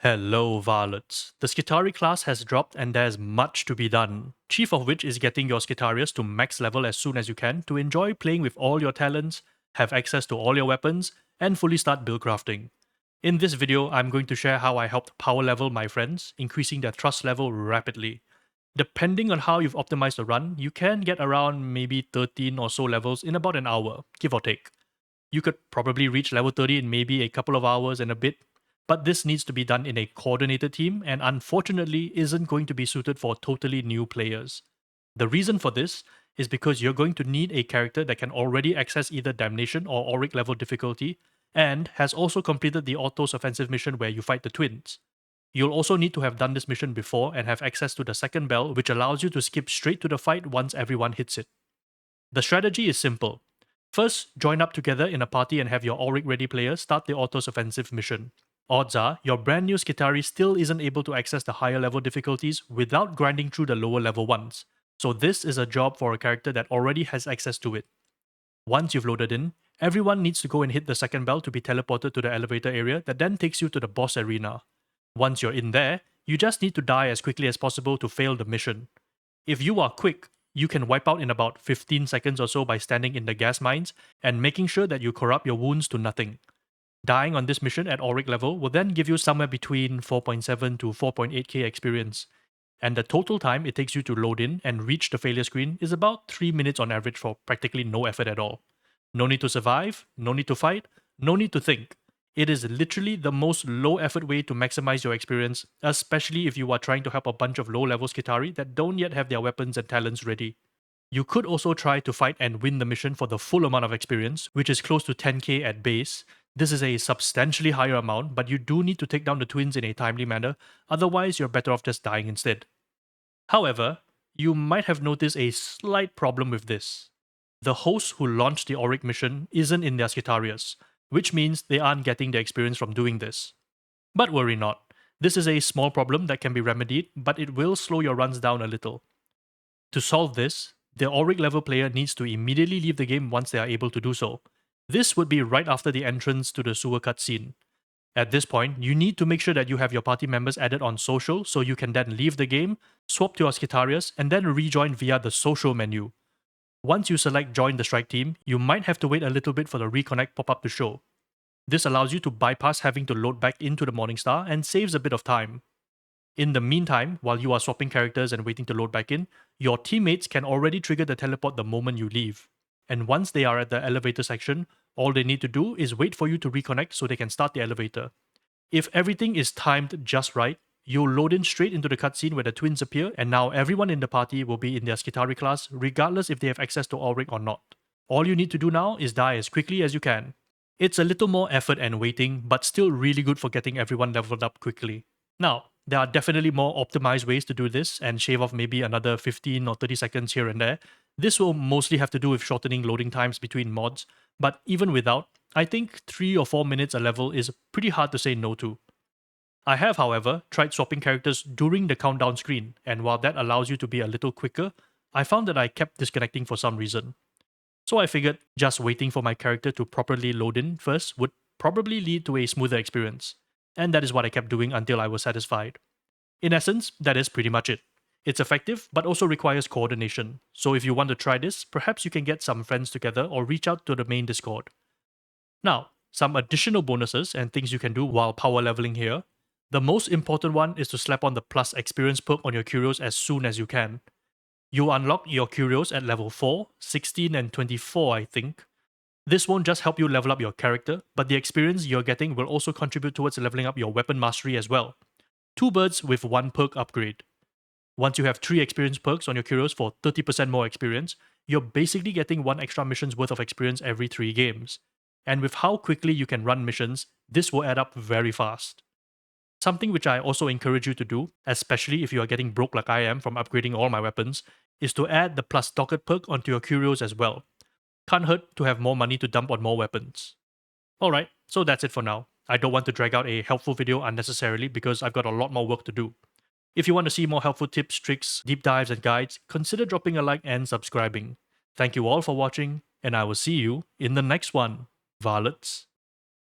Hello, Varlets. The Skitarii class has dropped and there's much to be done, chief of which is getting your Skitarius to max level as soon as you can to enjoy playing with all your talents, have access to all your weapons, and fully start build crafting. In this video, I'm going to share how I helped power level my friends, increasing their trust level rapidly. Depending on how you've optimized the run, you can get around maybe 13 or so levels in about an hour, give or take. You could probably reach level 30 in maybe a couple of hours and a bit, but this needs to be done in a coordinated team and unfortunately isn't going to be suited for totally new players. The reason for this is because you're going to need a character that can already access either Damnation or Auric level difficulty and has also completed the Autos offensive mission where you fight the twins. You'll also need to have done this mission before and have access to the second bell, which allows you to skip straight to the fight once everyone hits it. The strategy is simple. First, join up together in a party and have your Auric ready players start the Autos offensive mission. Odds are, your brand new Skitarii still isn't able to access the higher level difficulties without grinding through the lower level ones, so this is a job for a character that already has access to it. Once you've loaded in, everyone needs to go and hit the second bell to be teleported to the elevator area that then takes you to the boss arena. Once you're in there, you just need to die as quickly as possible to fail the mission. If you are quick, you can wipe out in about 15 seconds or so by standing in the gas mines and making sure that you corrupt your wounds to nothing. Dying on this mission at Auric level will then give you somewhere between 4.7 to 4.8k experience, and the total time it takes you to load in and reach the failure screen is about 3 minutes on average for practically no effort at all. No need to survive, no need to fight, no need to think. It is literally the most low effort way to maximize your experience, especially if you are trying to help a bunch of low level Skitarii that don't yet have their weapons and talents ready. You could also try to fight and win the mission for the full amount of experience, which is close to 10k at base. This is a substantially higher amount, but you do need to take down the twins in a timely manner, otherwise you're better off just dying instead. However, you might have noticed a slight problem with this. The host who launched the Auric mission isn't in their Skitarius, which means they aren't getting the experience from doing this. But worry not, this is a small problem that can be remedied, but it will slow your runs down a little. To solve this, the Auric level player needs to immediately leave the game once they are able to do so. This would be right after the entrance to the sewer cutscene. At this point, you need to make sure that you have your party members added on social so you can then leave the game, swap to your Skitarius, and then rejoin via the social menu. Once you select join the strike team, you might have to wait a little bit for the reconnect pop-up to show. This allows you to bypass having to load back into the Morningstar and saves a bit of time. In the meantime, while you are swapping characters and waiting to load back in, your teammates can already trigger the teleport the moment you leave. And once they are at the elevator section, all they need to do is wait for you to reconnect so they can start the elevator. If everything is timed just right, you'll load in straight into the cutscene where the twins appear, and now everyone in the party will be in their Skitarii class, regardless if they have access to Auric or not. All you need to do now is die as quickly as you can. It's a little more effort and waiting, but still really good for getting everyone leveled up quickly. Now, there are definitely more optimized ways to do this and shave off maybe another 15 or 30 seconds here and there. This will mostly have to do with shortening loading times between mods, but even without, I think 3 or 4 minutes a level is pretty hard to say no to. I have, however, tried swapping characters during the countdown screen, and while that allows you to be a little quicker, I found that I kept disconnecting for some reason. So I figured just waiting for my character to properly load in first would probably lead to a smoother experience, and that is what I kept doing until I was satisfied. In essence, that is pretty much it. It's effective, but also requires coordination, so if you want to try this, perhaps you can get some friends together or reach out to the main Discord. Now, some additional bonuses and things you can do while power leveling here. The most important one is to slap on the plus experience perk on your Curios as soon as you can. You unlock your Curios at level 4, 16 and 24 I think. This won't just help you level up your character, but the experience you're getting will also contribute towards leveling up your weapon mastery as well. 2 birds with 1 perk upgrade. Once you have 3 experience perks on your Curios for 30% more experience, you're basically getting 1 extra mission's worth of experience every 3 games. And with how quickly you can run missions, this will add up very fast. Something which I also encourage you to do, especially if you are getting broke like I am from upgrading all my weapons, is to add the plus docket perk onto your Curios as well. Can't hurt to have more money to dump on more weapons. Alright, so that's it for now. I don't want to drag out a helpful video unnecessarily because I've got a lot more work to do. If you want to see more helpful tips, tricks, deep dives and guides, consider dropping a like and subscribing. Thank you all for watching, and I will see you in the next one. Varlets.